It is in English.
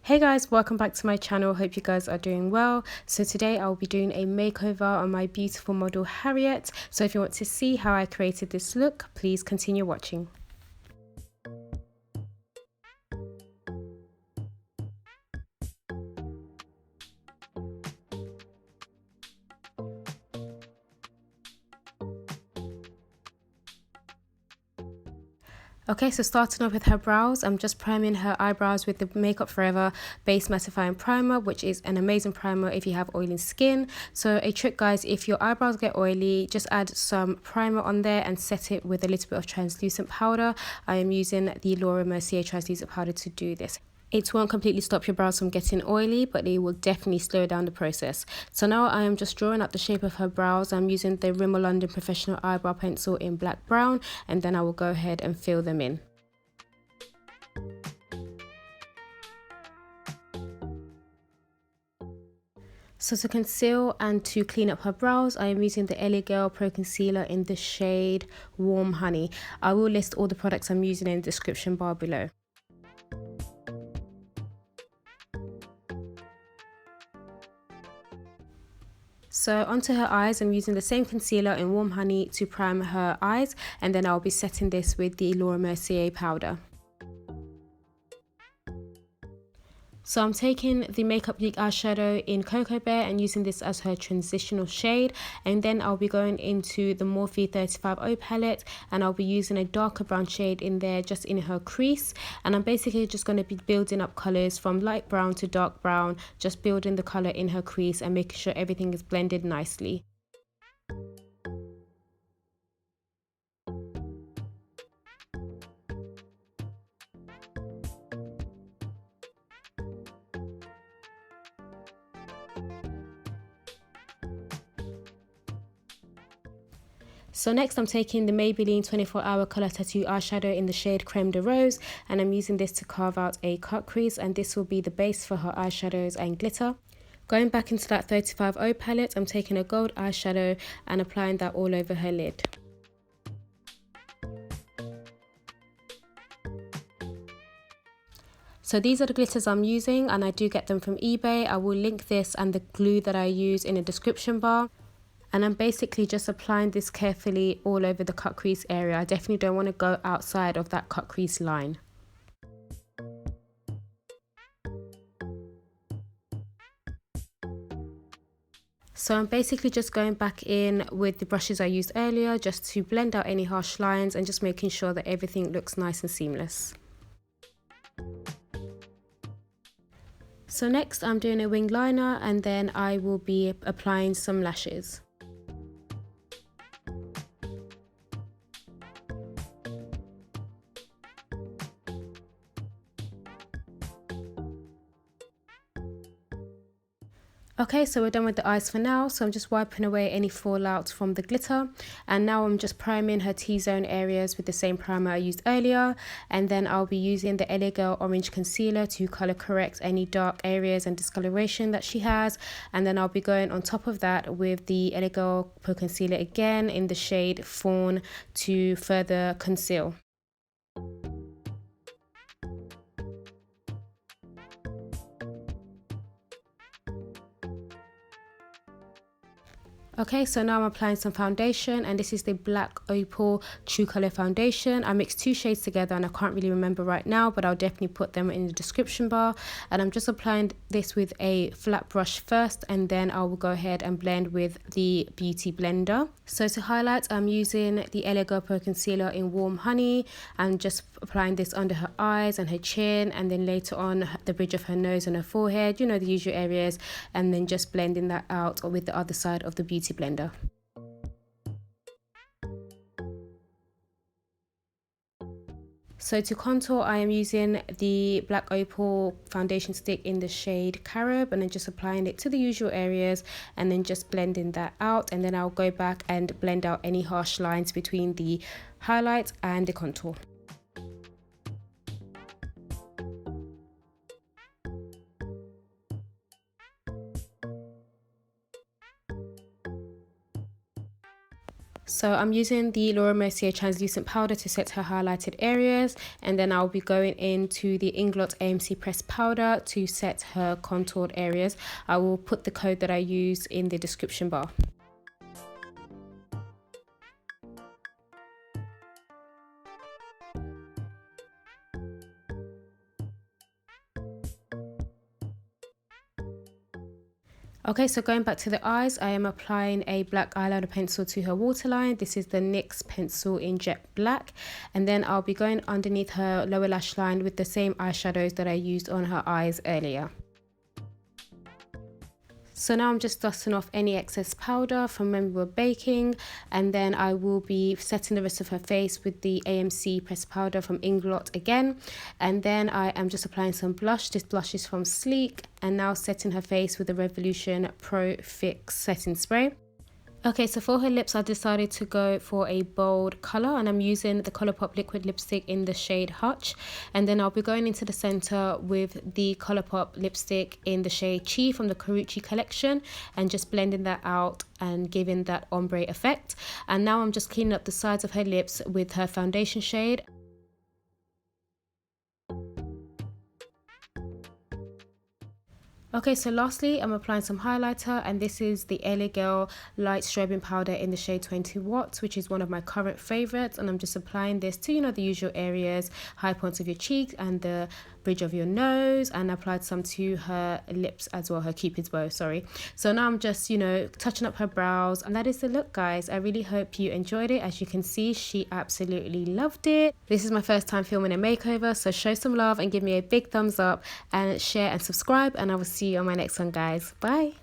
Hey guys, welcome back to my channel. Hope you guys are doing well. So today I'll be doing a makeover on my beautiful model Harriet. So if you want to see how I created this look, please continue watching. Okay, so starting off with her brows, I'm just priming her eyebrows with the Makeup Forever Base Mattifying Primer, which is an amazing primer if you have oily skin. So a trick, guys, if your eyebrows get oily, just add some primer on there and set it with a little bit of translucent powder. I am using the Mercier translucent powder to do this. It won't completely stop your brows from getting oily, but it will definitely slow down the process. So now I am just drawing up the shape of her brows. I'm using the Rimmel London Professional Eyebrow Pencil in black brown, and then I will go ahead and fill them in. So to conceal and to clean up her brows, I am using the LA Girl Pro Concealer in the shade Warm Honey. I will list all the products I'm using in the description bar below. So onto her eyes, I'm using the same concealer in Warm Honey to prime her eyes, and then I'll be setting this with the Mercier powder. So I'm taking the Makeup Geek eyeshadow in Cocoa Bear and using this as her transitional shade, and then I'll be going into the Morphe 35O palette and I'll be using a darker brown shade in there just in her crease, and I'm basically just going to be building up colours from light brown to dark brown, just building the colour in her crease and making sure everything is blended nicely. So next I'm taking the Maybelline 24-Hour Colour Tattoo eyeshadow in the shade Creme de Rose, and I'm using this to carve out a cut crease, and this will be the base for her eyeshadows and glitter. Going back into that 35O palette, I'm taking a gold eyeshadow and applying that all over her lid. So these are the glitters I'm using, and I do get them from eBay. I will link this and the glue that I use in the description bar. And I'm basically just applying this carefully all over the cut crease area. I definitely don't want to go outside of that cut crease line. So I'm basically just going back in with the brushes I used earlier just to blend out any harsh lines and just making sure that everything looks nice and seamless. So next I'm doing a wing liner, and then I will be applying some lashes. Okay, so we're done with the eyes for now, so I'm just wiping away any fallout from the glitter, and now I'm just priming her T-zone areas with the same primer I used earlier, and then I'll be using the LA Girl Orange Concealer to colour correct any dark areas and discoloration that she has, and then I'll be going on top of that with the LA Girl Pro Concealer again in the shade Fawn to further conceal. Okay, so now I'm applying some foundation, and this is the Black Opal True Colour Foundation. I mixed two shades together and I can't really remember right now, but I'll definitely put them in the description bar. And I'm just applying this with a flat brush first, and then I will go ahead and blend with the Beauty Blender. So to highlight, I'm using the LA Girl Pro Concealer in Warm Honey and just applying this under her eyes and her chin, and then later on the bridge of her nose and her forehead, you know, the usual areas, and then just blending that out with the other side of the Beauty Blender. So to contour, I am using the Black Opal foundation stick in the shade Carob, and then just applying it to the usual areas and then just blending that out, and then I'll go back and blend out any harsh lines between the highlight and the contour. So I'm using the Laura Mercier translucent powder to set her highlighted areas, and then I'll be going into the Inglot AMC pressed powder to set her contoured areas. I will put the code that I use in the description bar. Okay, so going back to the eyes, I am applying a black eyeliner pencil to her waterline. This is the NYX pencil in jet black. And then I'll be going underneath her lower lash line with the same eyeshadows that I used on her eyes earlier. So now I'm just dusting off any excess powder from when we were baking, and then I will be setting the rest of her face with the AMC pressed powder from Inglot again. And then I am just applying some blush. This blush is from Sleek, and now setting her face with the Revolution Pro Fix setting spray. Okay, so for her lips, I decided to go for a bold colour, and I'm using the Colourpop liquid lipstick in the shade Hutch. And then I'll be going into the centre with the Colourpop lipstick in the shade Chi from the Karuchi collection, and just blending that out and giving that ombre effect. And now I'm just cleaning up the sides of her lips with her foundation shade. Okay, so lastly, I'm applying some highlighter, and this is the LA Girl Light Strobing Powder in the shade 20 Watts, which is one of my current favourites. And I'm just applying this to, you know, the usual areas, high points of your cheeks and the bridge of your nose, and I applied some to her lips as well, her Cupid's bow, sorry. So now I'm just, you know, touching up her brows, and that is the look, guys. I really hope you enjoyed it. As you can see, she absolutely loved it. This is my first time filming a makeover, so show some love and give me a big thumbs up and share and subscribe, and I will see you on my next one, guys. Bye.